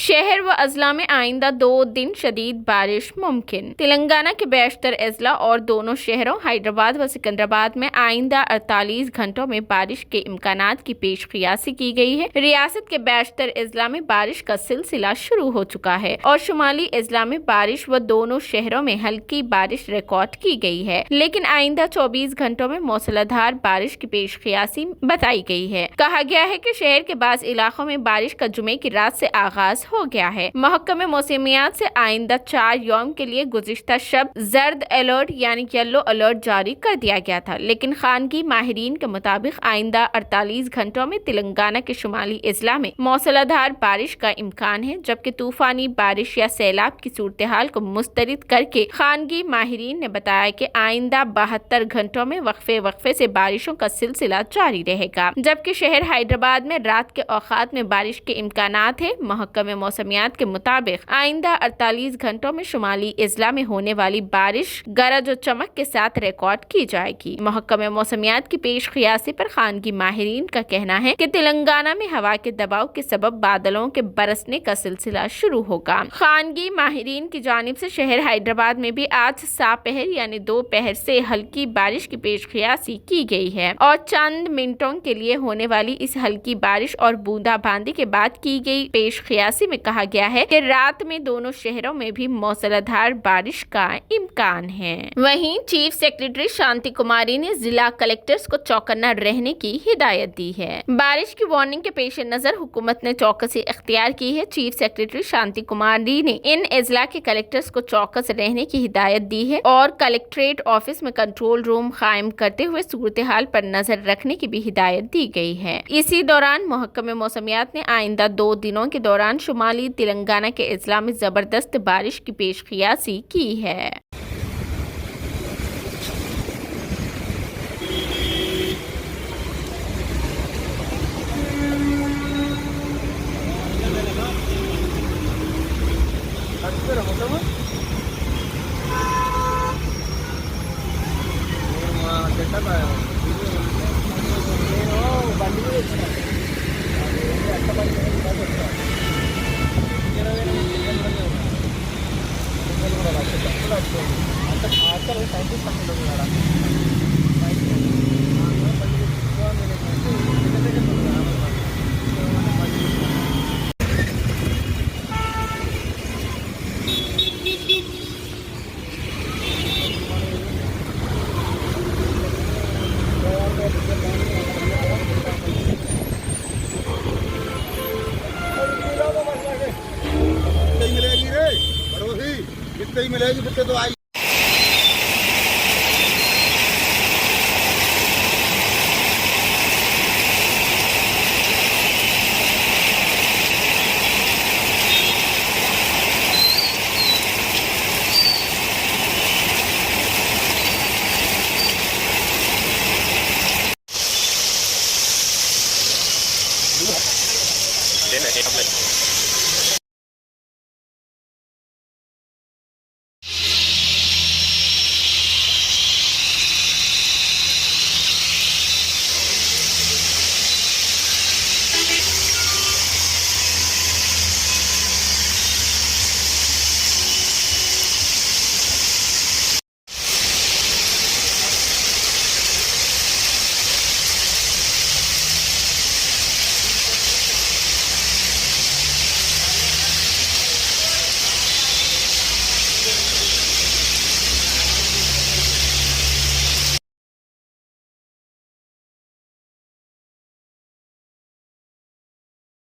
शहर व अजला में आइंदा 2 दिन शदीद बारिश मुमकिन। तेलंगाना के बेशतर अजला और दोनों शहरों हैदराबाद व सिकंदराबाद में आइंदा 48 घंटों में बारिश के इम्कानात की पेश क़ियासी की गई है। रियासत के बेशतर अजला में बारिश का सिलसिला शुरू हो चुका है और शुमाली अजला में बारिश व दोनों शहरों में हल्की बारिश रिकॉर्ड की गई है, लेकिन आइंदा 24 घंटों में मौसलाधार बारिश की पेश क़ियासी बताई गई है। कहा गया है कि शहर के बाज़ इलाकों में बारिश का जुमे की रात से आगाज हो गया है। महकमे मौसमियात से आइंदा 4 यौम के लिए गुज़िश्ता शब जर्द अलर्ट यानी येलो अलर्ट जारी कर दिया गया था, लेकिन खानगी माहिरीन के मुताबिक आइंदा 48 घंटों में तेलंगाना के शुमाली अजला में मौसलाधार बारिश का इम्कान है, जबकि तूफानी बारिश या सैलाब की सूरत हाल को मुस्तरद करके खानगी माहिरीन ने बताया कि आइंदा 72 घंटों में वक्फे से बारिशों का सिलसिला जारी रहेगा, जबकि शहर हैदराबाद में रात के औकात में बारिश के इम्कानात है। महकमे मौसमियात के मुताबिक आइंदा 48 घंटों में शुमाली अजला में होने वाली बारिश गरज और चमक के साथ रिकॉर्ड की जाएगी। महकमे मौसमियात की पेश क़ियासी पर खानगी माहिरीन का कहना है कि तेलंगाना में हवा के दबाव के सबब बादलों के बरसने का सिलसिला शुरू होगा। खानगी माहिरीन की जानिब से शहर हैदराबाद में भी आज सापहर यानी दोपहर से हल्की बारिश की पेश क़ियासी की गई है और चंद मिनटों के लिए होने वाली इस हल्की बारिश और बूंदाबांदी के बाद की गई पेश क़ियासी में कहा गया है कि रात में दोनों शहरों में भी मौसलाधार बारिश का इम्कान है। वहीं चीफ सेक्रेटरी शांति कुमारी ने जिला कलेक्टर्स को चौकन्ना रहने की हिदायत दी है। बारिश की वार्निंग के पेश नजर हुकूमत ने चौकसी इख्तियार की है। चीफ सेक्रेटरी शांति कुमारी ने इन अजला के कलेक्टर्स को चौकस रहने की हिदायत दी है और कलेक्ट्रेट ऑफिस में कंट्रोल रूम कायम करते हुए सूरत हाल पर नजर रखने की भी हिदायत दी गई है। इसी दौरान महकमे मौसमियात ने आइंदा 2 दिनों के दौरान शुमाली तेलंगाना के अजला में जबरदस्त बारिश की पेश क़ियासी की है। मिलेगी रे, मिलेगी तो आई।